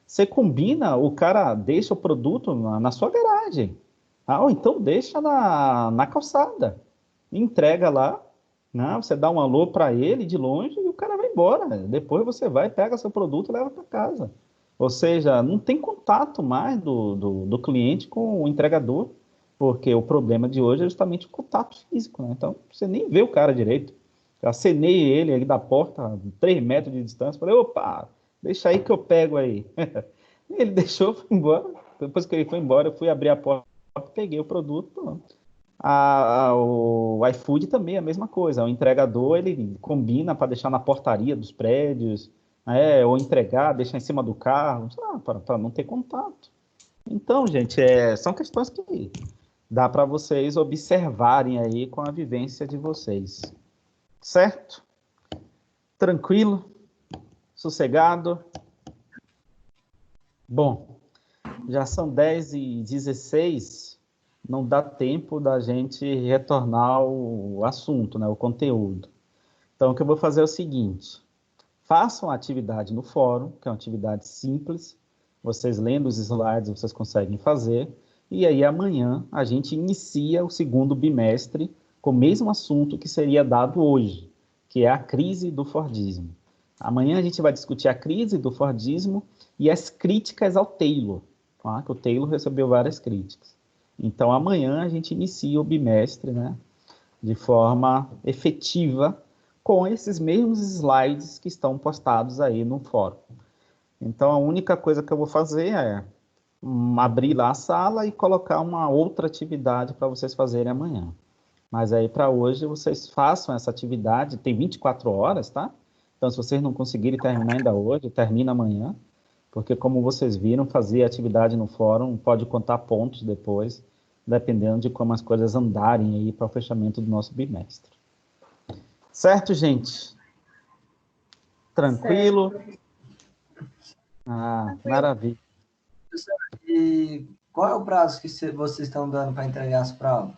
Você combina, o cara deixa o produto na sua garagem. Ou então deixa na calçada. Entrega lá, né? Você dá um alô para ele de longe e o cara vai embora. Depois você vai, pega seu produto e leva para casa. Ou seja, não tem contato mais do cliente com o entregador, porque o problema de hoje é justamente o contato físico, né? Então, você nem vê o cara direito. Eu acenei ele aí da porta, 3 metros de distância, falei, opa, deixa aí que eu pego aí. Ele deixou, foi embora. Depois que ele foi embora, eu fui abrir a porta, peguei o produto, pronto. O iFood também é a mesma coisa. O entregador, ele combina para deixar na portaria dos prédios, ou entregar, deixar em cima do carro, para não ter contato. Então, gente, são questões que dá para vocês observarem aí com a vivência de vocês. Certo? Tranquilo? Sossegado? Bom, já são 10h16, não dá tempo da gente retornar o assunto, né, o conteúdo. Então, o que eu vou fazer é o seguinte, façam a atividade no fórum, que é uma atividade simples, vocês lendo os slides, vocês conseguem fazer, E aí amanhã a gente inicia o segundo bimestre com o mesmo assunto que seria dado hoje, que é a crise do Fordismo. Amanhã a gente vai discutir a crise do Fordismo e as críticas ao Taylor, tá? Que o Taylor recebeu várias críticas. Então amanhã a gente inicia o bimestre, né, de forma efetiva, com esses mesmos slides que estão postados aí no fórum. Então, a única coisa que eu vou fazer é abrir lá a sala e colocar uma outra atividade para vocês fazerem amanhã. Mas aí, para hoje, vocês façam essa atividade, tem 24 horas, tá? Então, se vocês não conseguirem terminar ainda hoje, termina amanhã, porque, como vocês viram, fazer atividade no fórum pode contar pontos depois, dependendo de como as coisas andarem aí para o fechamento do nosso bimestre. Certo, gente? Tranquilo? Certo. Ah, maravilha. E qual é o prazo que vocês estão dando para entregar as provas?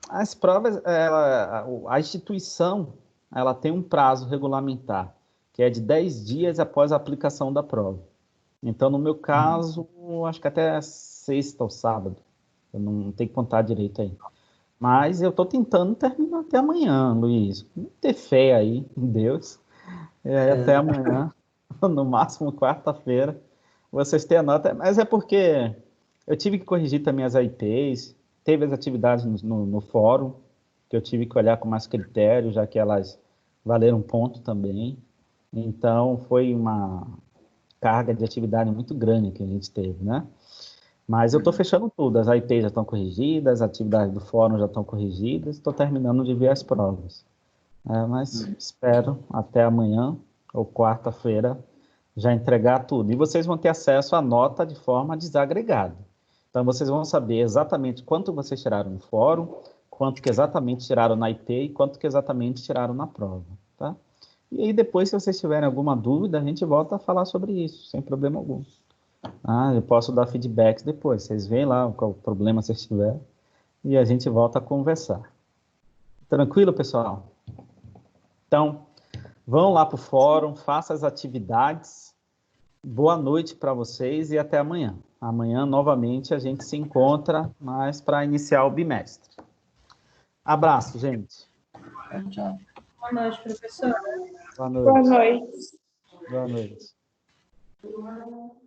As provas, a instituição, ela tem um prazo regulamentar, que é de 10 dias após a aplicação da prova. Então, no meu caso, acho que até sexta ou sábado. Eu não tenho que contar direito aí. Mas eu estou tentando terminar até amanhã, Luiz. Ter fé aí em Deus. Até amanhã, no máximo quarta-feira, vocês têm a nota. Mas é porque eu tive que corrigir também as IPs, teve as atividades no fórum, que eu tive que olhar com mais critério, já que elas valeram ponto também. Então, foi uma carga de atividade muito grande que a gente teve, né? Mas eu estou fechando tudo, as IPs já estão corrigidas, as atividades do fórum já estão corrigidas, estou terminando de ver as provas. Mas espero até amanhã ou quarta-feira já entregar tudo. E vocês vão ter acesso à nota de forma desagregada. Então, vocês vão saber exatamente quanto vocês tiraram no fórum, quanto que exatamente tiraram na IP e quanto que exatamente tiraram na prova, tá? E aí, depois, se vocês tiverem alguma dúvida, a gente volta a falar sobre isso, sem problema algum. Eu posso dar feedbacks depois. Vocês veem lá qual problema vocês tiverem e a gente volta a conversar. Tranquilo, pessoal? Então, vão lá para o fórum, façam as atividades. Boa noite para vocês e até amanhã. Amanhã, novamente, a gente se encontra mais para iniciar o bimestre. Abraço, gente. Tchau. Boa noite, professora. Boa noite. Boa noite. Boa noite.